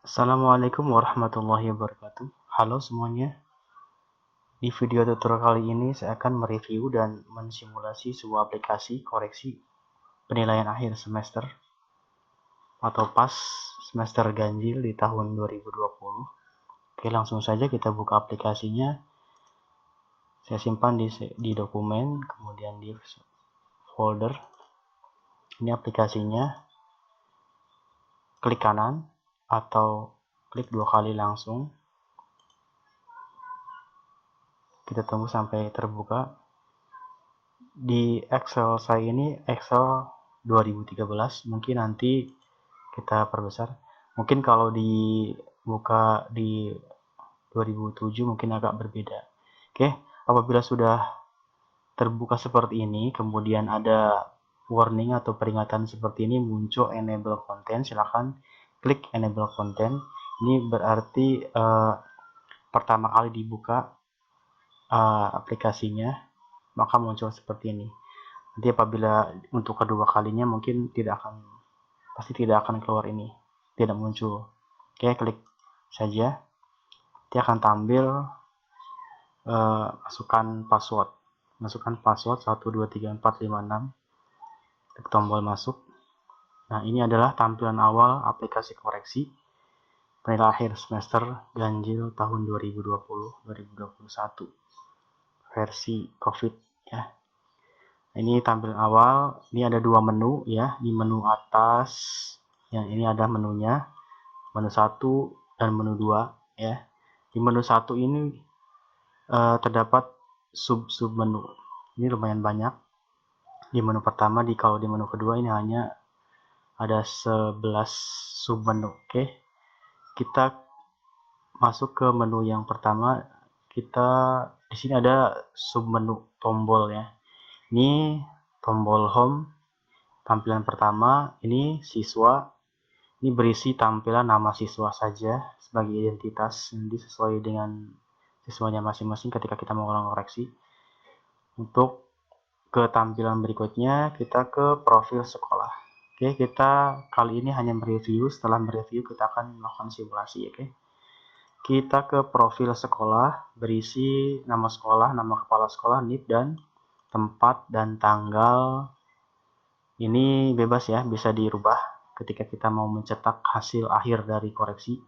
Assalamualaikum warahmatullahi wabarakatuh. Halo semuanya. Di video tutorial kali ini saya akan mereview dan mensimulasi sebuah aplikasi koreksi penilaian akhir semester atau pas semester ganjil di tahun 2020. Oke, langsung saja kita buka aplikasinya. Saya simpan di dokumen, kemudian di folder. Ini aplikasinya. Klik kanan atau klik 2 kali langsung. Kita tunggu sampai terbuka. Di Excel saya ini Excel 2013, mungkin nanti kita perbesar. Mungkin kalau dibuka di 2007 mungkin agak berbeda. Oke, apabila sudah terbuka seperti ini, kemudian ada warning atau peringatan seperti ini muncul enable content, silahkan klik enable content. Ini berarti pertama kali dibuka aplikasinya maka muncul seperti ini. Nanti apabila untuk kedua kalinya mungkin pasti tidak akan keluar ini, tidak muncul. Oke, klik saja. Nanti akan tampil masukkan password 123456, klik tombol masuk. Nah, ini adalah tampilan awal aplikasi koreksi penilaian akhir semester ganjil tahun 2020-2021 versi COVID ya. Ini tampilan awal. Ini ada dua menu ya. Di menu atas yang ini ada menunya, menu 1 dan menu 2 ya. Di menu 1 ini terdapat sub menu. Ini lumayan banyak. Di menu pertama, kalau di menu kedua ini hanya ada 11 sub menu. Oke. Kita masuk ke menu yang pertama. Di sini ada sub menu tombol ya. Ini tombol home, tampilan pertama. Ini siswa. Ini berisi tampilan nama siswa saja sebagai identitas, nanti sesuai dengan siswanya masing-masing ketika kita mau koreksi. Untuk ke tampilan berikutnya, kita ke profil sekolah. Oke, kita kali ini hanya mereview. Setelah mereview, kita akan melakukan simulasi. Oke, kita ke profil sekolah, berisi nama sekolah, nama kepala sekolah, NIP, dan tempat dan tanggal. Ini bebas ya, bisa dirubah ketika kita mau mencetak hasil akhir dari koreksi.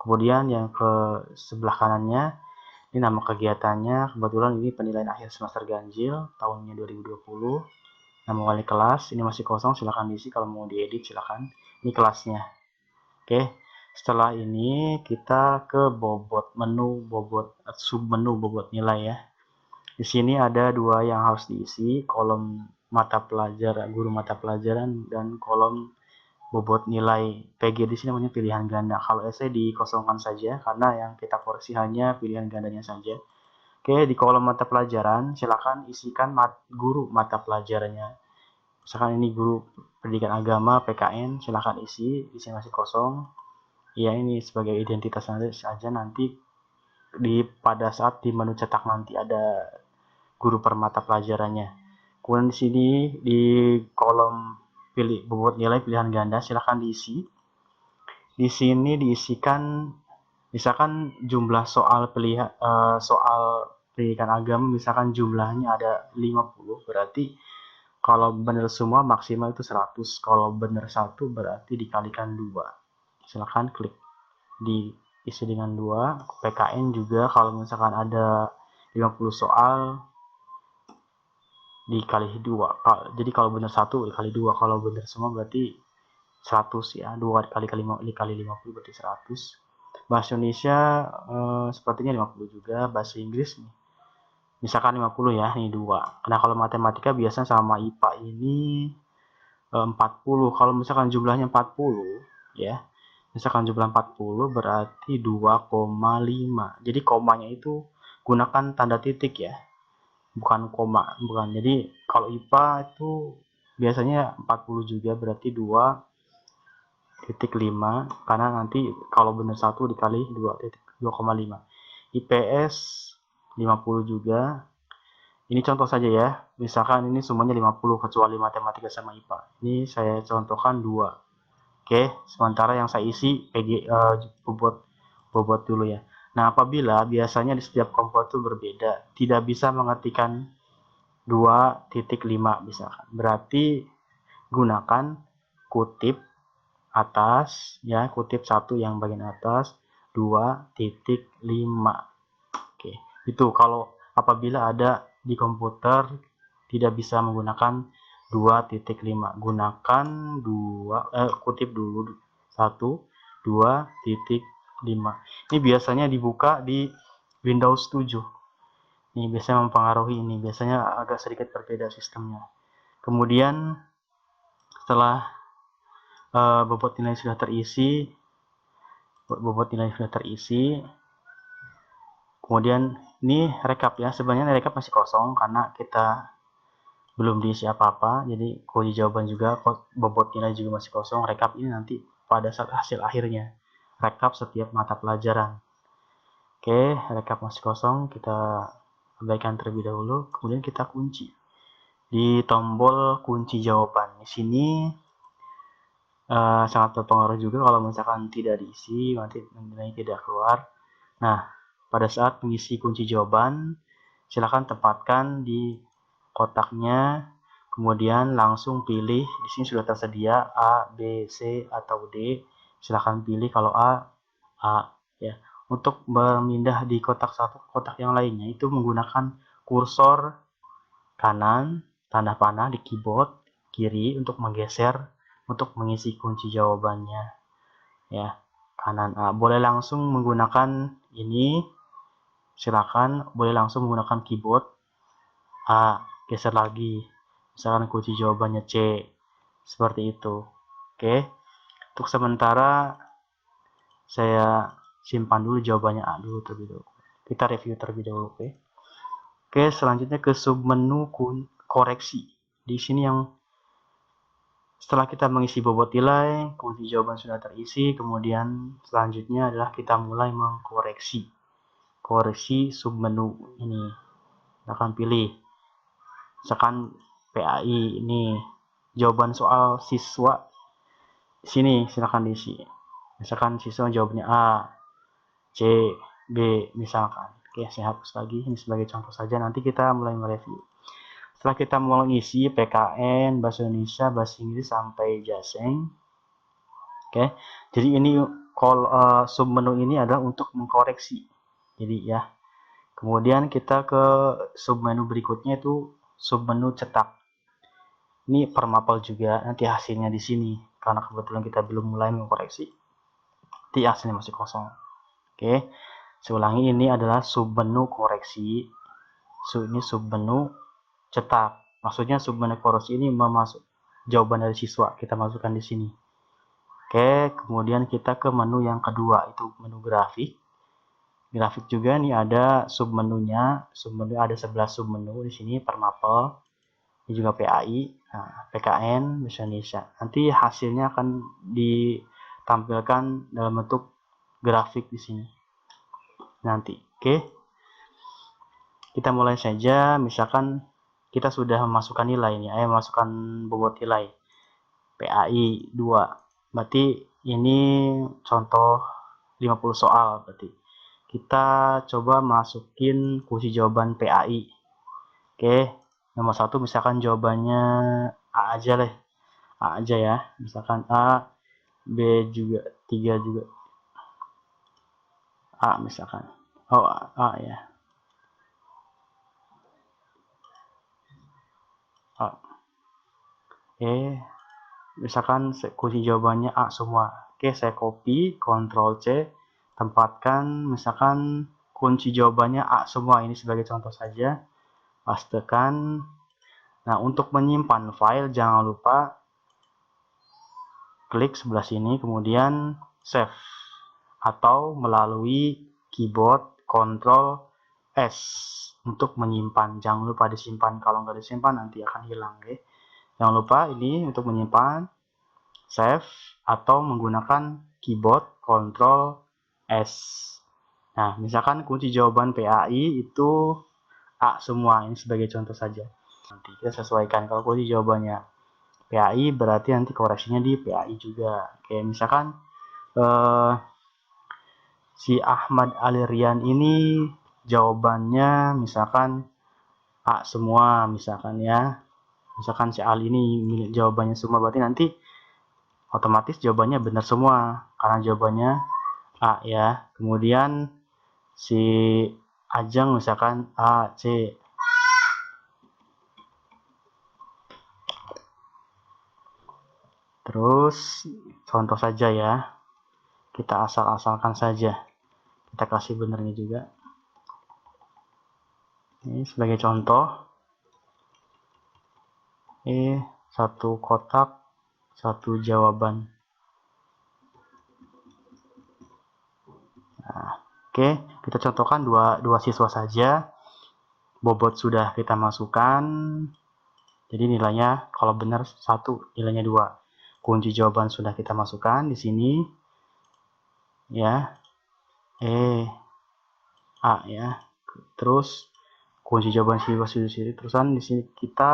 Kemudian yang ke sebelah kanannya, ini nama kegiatannya. Kebetulan ini penilaian akhir semester ganjil tahunnya 2020. Nama wali kelas, ini masih kosong, silahkan diisi. Kalau mau diedit silahkan. Ini kelasnya. Oke, setelah ini kita ke bobot menu, sub menu bobot nilai ya. Di sini ada dua yang harus diisi, kolom mata pelajaran, guru mata pelajaran, dan kolom bobot nilai. PG di sini namanya pilihan ganda. Kalau essay dikosongkan saja karena yang kita koreksi hanya pilihan gandanya saja. Oke, di kolom mata pelajaran silakan isikan guru mata pelajarannya. Misalkan ini guru pendidikan agama PKN, silakan isi. Di sini masih kosong. Ya, ini sebagai identitas saja. Nanti pada saat di menu cetak nanti ada guru per mata pelajarannya. Kemudian di sini di kolom pilih bobot nilai pilihan ganda silahkan diisi. Di sini diisikan misalkan jumlah soal soal pendidikan agama, misalkan jumlahnya ada 50, berarti kalau benar semua maksimal itu 100. Kalau benar 1 berarti dikalikan 2. Silahkan klik diisi dengan 2. PKN juga kalau misalkan ada 50 soal dikali 2. Jadi kalau benar 1 dikali 2, kalau benar semua berarti 100 ya. 2 dikali 50 berarti 100. Bahasa Indonesia sepertinya 50 juga. Bahasa Inggris nih, misalkan 50 ya, ini 2. Nah, kalau matematika biasanya sama IPA ini 40. Kalau misalkan jumlahnya 40 ya, misalkan jumlah 40 berarti 2,5. Jadi komanya itu gunakan tanda titik ya, bukan koma, bukan. Jadi kalau IPA itu biasanya 40 juga berarti 2,5, karena nanti kalau benar 1 dikali 2,5. IPS 50 juga. Ini contoh saja ya, misalkan ini semuanya 50 kecuali matematika sama IPA. Ini saya contohkan 2. Oke, sementara yang saya isi bobot dulu ya. Nah, apabila biasanya di setiap kompor itu berbeda, tidak bisa mengetikkan 2.5 misalkan. Berarti gunakan kutip atas ya, kutip 1 yang bagian atas 2.5. Oke, itu kalau apabila ada di komputer tidak bisa menggunakan 2.5, gunakan kutip dulu 2.5. Ini biasanya dibuka di Windows 7. Ini biasanya mempengaruhi, ini biasanya agak sedikit berbeda sistemnya. Kemudian setelah bobot nilai sudah terisi, kemudian ini rekap ya. Sebenarnya rekap masih kosong karena kita belum diisi apa-apa, jadi kunci jawaban juga, bobot nilai juga masih kosong. Rekap ini nanti pada saat hasil akhirnya, rekap setiap mata pelajaran. Oke, rekap masih kosong, kita abaikan terlebih dahulu, kemudian kita kunci di tombol kunci jawaban. Di sini sangat berpengaruh juga kalau misalkan tidak diisi, nanti nilainya tidak keluar. Nah, pada saat mengisi kunci jawaban, silakan tempatkan di kotaknya, kemudian langsung pilih. Di sini sudah tersedia A, B, C, atau D. Silakan pilih. Kalau A ya. Untuk memindah di kotak satu ke kotak yang lainnya itu menggunakan kursor kanan, tanda panah di keyboard kiri untuk menggeser untuk mengisi kunci jawabannya ya. Kanan A. Boleh langsung menggunakan ini, silakan. Boleh langsung menggunakan keyboard A, geser lagi, misalkan kunci jawabannya C, seperti itu. Oke, untuk sementara saya simpan dulu jawabannya A dulu terlebih dahulu. Kita review terlebih dahulu. Oke, selanjutnya ke submenu koreksi. Di sini yang setelah kita mengisi bobot nilai, kunci jawaban sudah terisi, kemudian selanjutnya adalah kita mulai mengkoreksi. Koreksi submenu ini. Akan pilih misalkan PAI ini jawaban soal siswa, di sini silakan diisi. Misalkan siswa jawabnya A, C, B misalkan. Oke, saya hapus lagi, ini sebagai contoh saja, nanti kita mulai mereview. Setelah kita mulai isi PKN, bahasa Indonesia, bahasa Inggris sampai Jaseng. Oke, jadi ini submenu ini adalah untuk mengkoreksi. Jadi ya, kemudian kita ke submenu berikutnya itu submenu cetak. Ini per mapel juga, nanti hasilnya di sini. Karena kebetulan kita belum mulai mengkoreksi, nanti hasilnya masih kosong. Oke, saya ulangi, ini adalah submenu koreksi. Ini submenu cetak. Maksudnya submenu koreksi ini memasuk jawaban dari siswa, kita masukkan di sini. Oke, kemudian kita ke menu yang kedua, itu menu grafik. Grafik juga nih ada submenunya. Submenu ada 11 submenu di sini per mapel. Ini juga PAI, nah, PKN, bahasa Indonesia. Nanti hasilnya akan ditampilkan dalam bentuk grafik di sini. Nanti, oke. Kita mulai saja, misalkan kita sudah memasukkan nilai ini, memasukkan bobot nilai PAI 2. Berarti ini contoh 50 soal berarti. Kita coba masukin kunci jawaban PAI. Oke. Nomor 1 misalkan jawabannya A aja lah. A aja ya. Misalkan A, B juga, 3 juga. A misalkan. Oh, A ya. A. Oke. Misalkan kunci jawabannya A semua. Oke, saya copy, Ctrl C, tempatkan misalkan kunci jawabannya A semua. Ini sebagai contoh saja. Pastekan. Nah, untuk menyimpan file jangan lupa klik sebelah sini, kemudian save, atau melalui keyboard Ctrl S untuk menyimpan. Jangan lupa disimpan, kalau nggak disimpan nanti akan hilang. Okay? Jangan lupa ini untuk menyimpan, save, atau menggunakan keyboard Ctrl S. Nah, misalkan kunci jawaban PAI itu A semua, ini sebagai contoh saja. Nanti kita sesuaikan. Kalau kunci jawabannya PAI berarti nanti koreksinya di PAI juga. Kayak misalkan si Ahmad Alirian ini jawabannya misalkan A semua misalkan ya. Misalkan si Ali ini jawabannya semua, berarti nanti otomatis jawabannya benar semua karena jawabannya A ya. Kemudian si Ajeng misalkan A, C. Terus contoh saja ya. Kita asal-asalkan saja. Kita kasih benernya juga. Ini sebagai contoh. Satu kotak, satu jawaban. Nah, oke, kita contohkan dua siswa saja. Bobot sudah kita masukkan. Jadi nilainya kalau benar 1, nilainya 2. Kunci jawaban sudah kita masukkan di sini. Ya. A ya. Terus kunci jawaban siswa sini. Terusan di sini kita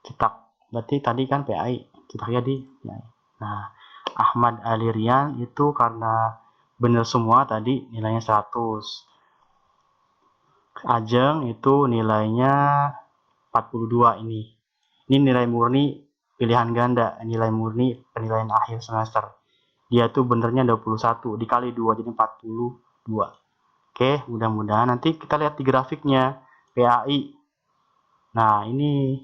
cetak. Berarti tadi kan PAI. Cetaknya di PAI. Nah, Ahmad Alirian itu karena benar semua tadi nilainya 100. Ajeng itu nilainya 42 ini. Ini nilai murni pilihan ganda, nilai murni penilaian akhir semester. Dia tuh benernya 21 dikali 2 jadi 42. Oke, mudah-mudahan nanti kita lihat di grafiknya PAI. Nah, ini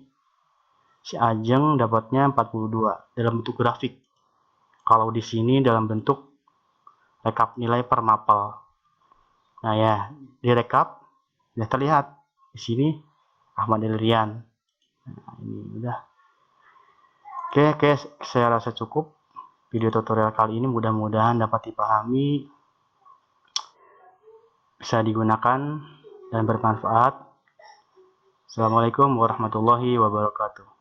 si Ajeng dapatnya 42 dalam bentuk grafik. Kalau di sini dalam bentuk rekap nilai per mapel. Nah ya, di rekap sudah terlihat di sini Ahmad Alirian. Nah, ini udah. Oke, saya rasa cukup video tutorial kali ini, mudah-mudahan dapat dipahami, bisa digunakan dan bermanfaat. Assalamualaikum warahmatullahi wabarakatuh.